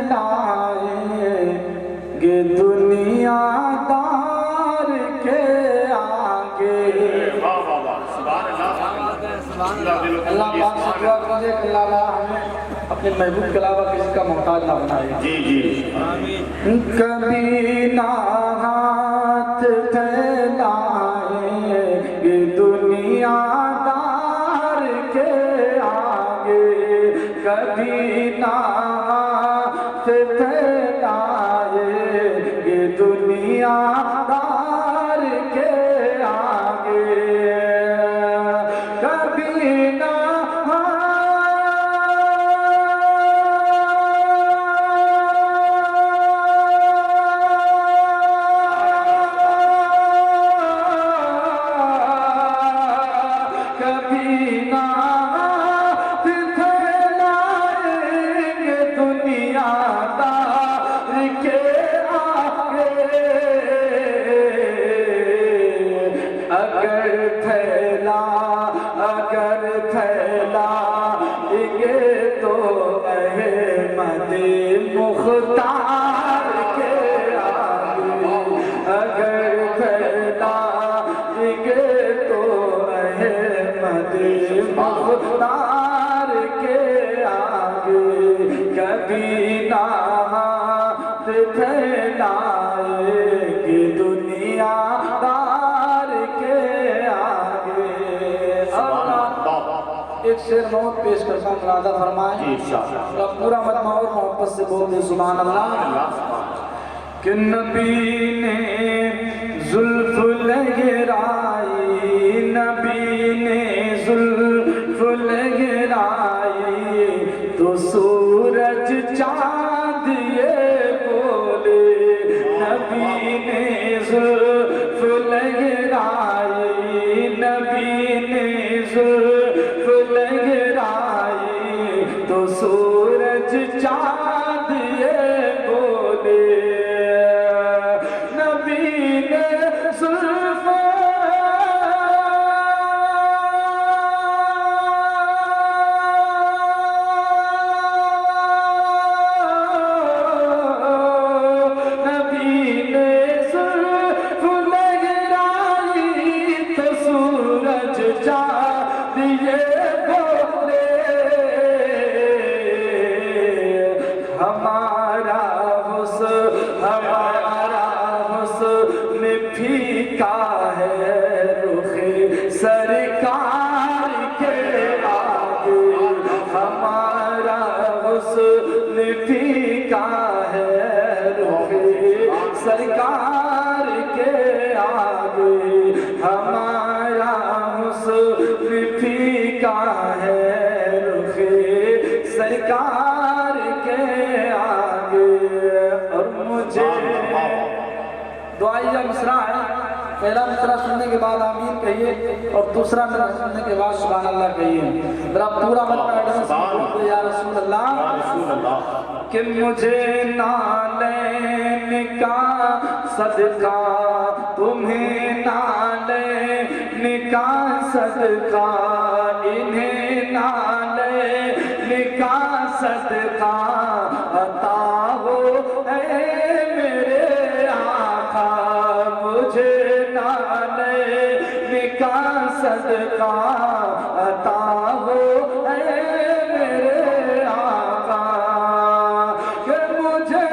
پھیلائیں گے دنیا دار کے آگے۔ اللہ پاک سے دعا کیجئے کہ اللہ ہمیں اپنے محبوب کے علاوہ کسی کا محتاج نہ بنائے۔ جی جی کبھی نہ ہاتھ پھیلائیں گے دنیا دار کے آگے، کبھی نہ ہاتھ پھیلائیں گے دنیا دار کے آگے، کبھی نہ اگر پھیلا گے تو احمد مختار کے آگے، اگر پھیلا گے تو احمد مختار کے آگے، کبھی نہ ہاتھ پھیلائیں گے دنیا دار کے آگے۔ ایک شعر موت پیش کرتا ہوں، مرادہ فرمائیں پورا مجمع اور محبت سے بول دے سبحان اللہ۔ کہ نبی نے زلف لگرائی، نبی نے زلف لگرائی تو سورج چاند یہ بولے، نبی نے زلف لگرائی، نبی نے زلف لگرائی تو سورج چاند یہ بولے، نبی نے زلف پھیکا ہے رخ سرکار کے آگے، ہمارا حسن پھیکا ہے رخ سرکار کے آگے، ہمارا حسن پھیکا ہے رخ سرکار کے آگے۔ اور مجھے دعائیہ مصرع ہے، پہلا مصرع سننے کے بعد آمین کہیے اور دوسرا مصرع سننے کے بعد سبحان اللہ کہیے۔ ذرا پورا مطلب ایڈوانس بولتے یا رسول اللہ۔ کہ مجھے نالین کا صدقہ، تمہیں نالین کا صدقہ، انہیں نالین کا صدقہ عطا ہو اے میرے آقا، مجھے نالین کا صدقہ عطا ہو اے میرے آقا، کہ مجھے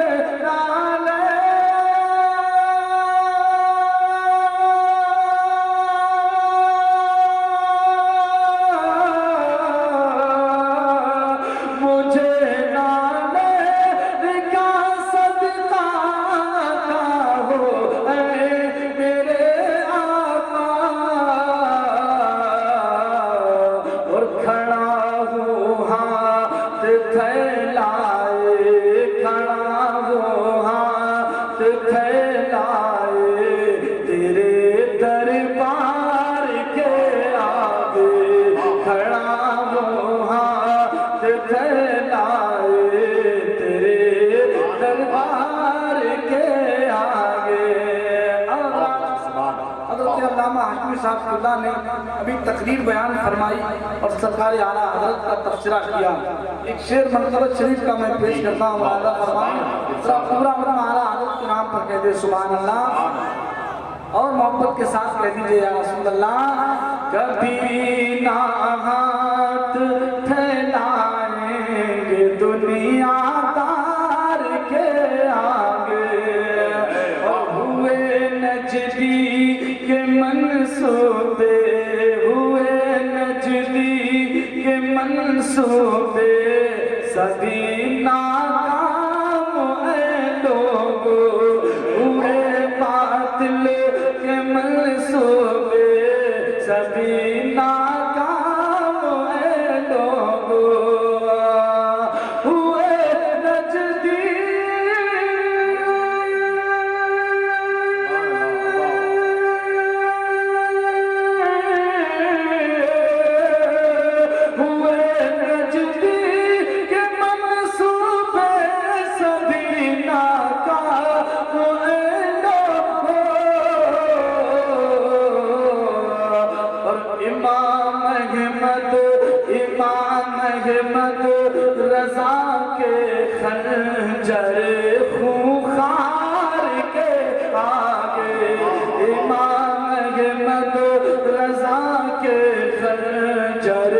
صاحب نے ابھی تقریر بیان فرمائی اور سرکار اعلیٰ حضرت کا تبصرہ کیا۔ ایک شعر منقبت شریف کا میں پیش کرتا ہوں، مولانا فرمائیں ذرا پورا ہمارا حضرت کے نام پر کہہ دے سبحان اللہ، اور محبت کے ساتھ کہہ دیجئے یا رسول اللہ۔ کبھی نہ ہاتھ پھیلائیں گے دنیا دار کے آگے، اور ہوئے نجدی کے منصوبے، ہوئے نجدی کے منصوبے سبھی ناکام اے لوگو، ہوئے باطل کے منصوبے سبھی ناکام اے لوگو، ہوئے نجدی رضا کے خنجر خونخوار کے آگے، امام احمد رضا کے خنجر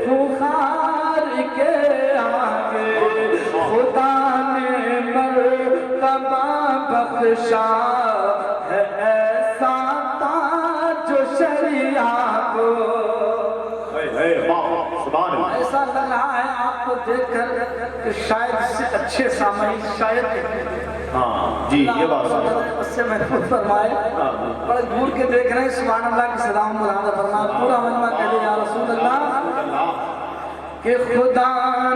خونخوار کے آگے، خدا نے مرتبہ بخشا ہے ایسا تاج جو شریعہ کو۔ ایسا لگ رہا ہے آپ کو دیکھ کر کہ شاید سے اچھے سامعین شاید جی یہ بات اس سے محفوظ فرمائے، بڑے دور کے دیکھ رہے ہیں سبحان اللہ کی سلام مولانا فرمائے، پورا مجمع کہے یا رسول اللہ کہ خدا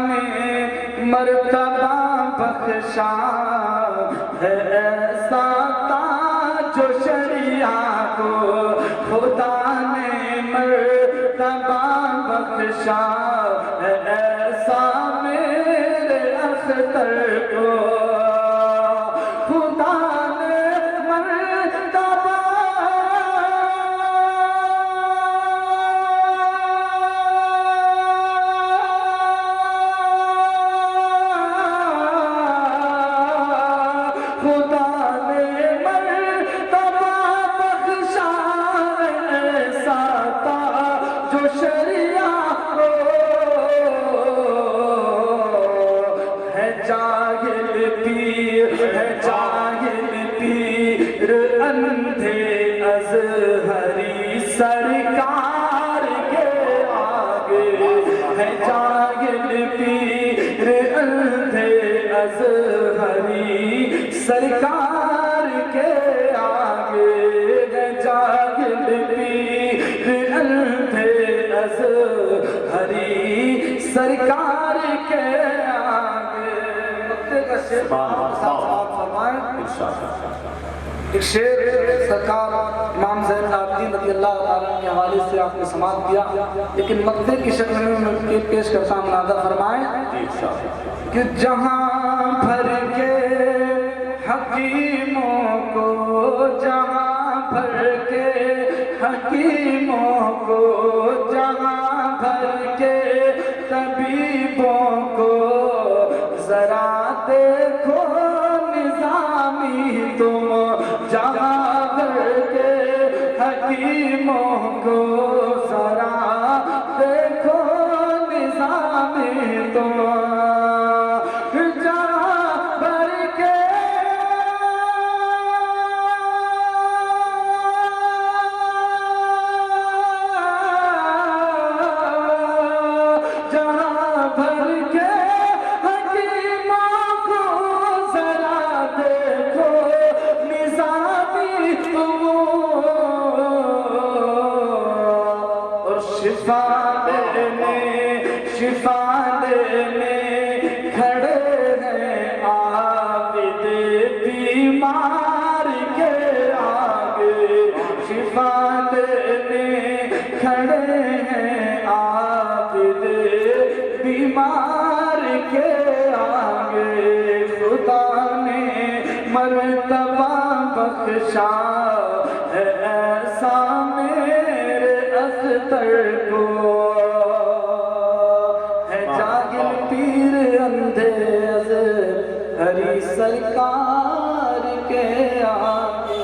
نے مرتبہ بخشا ہے ایسا تاج جو شریعہ کو، خدا نے مرتبہ بخشا ہے ایسا میرے اختر کو، خدا نے مرتبہ ازہری سرکار کے آگے، ہے جاہل پیر اندھے ازہری سرکار کے آگے، ہے جاہل پیر اندھے ازہری سرکار کے آگے۔ مکتے کا شعر ساتھ فرمائیں۔ ایک شعر سرکار امام زین العابدین رضی اللہ عنہ کے حوالے سے آپ نے سماعت کیا، لیکن مقطع کی شکل میں پیش کرتا ہوں، ملاحظہ فرمائیں کہ جہاں بھر کے حکیموں کو، جہاں بھر کے حکیموں کو، جہاں بھر کے طبیبوں کو، ذرا دیکھو نظامی تم، جہاں بھر کے حکیموں کو، ذرا دیکھو نظامی تم، جہاں بھر کے جہاں بھر کے حکیموں کو، ذرا دیکھو نظامی تم، اور شفا دینے کھڑے ہیں عابد بیمار کے آگے، شفا دینے کھڑے ہیں عابد بیمار کے آگے، خدا نے مرتبہ بخشا ہے ایسا میرے اختر کو، ہے جاگل حیدری سرکار کے آگے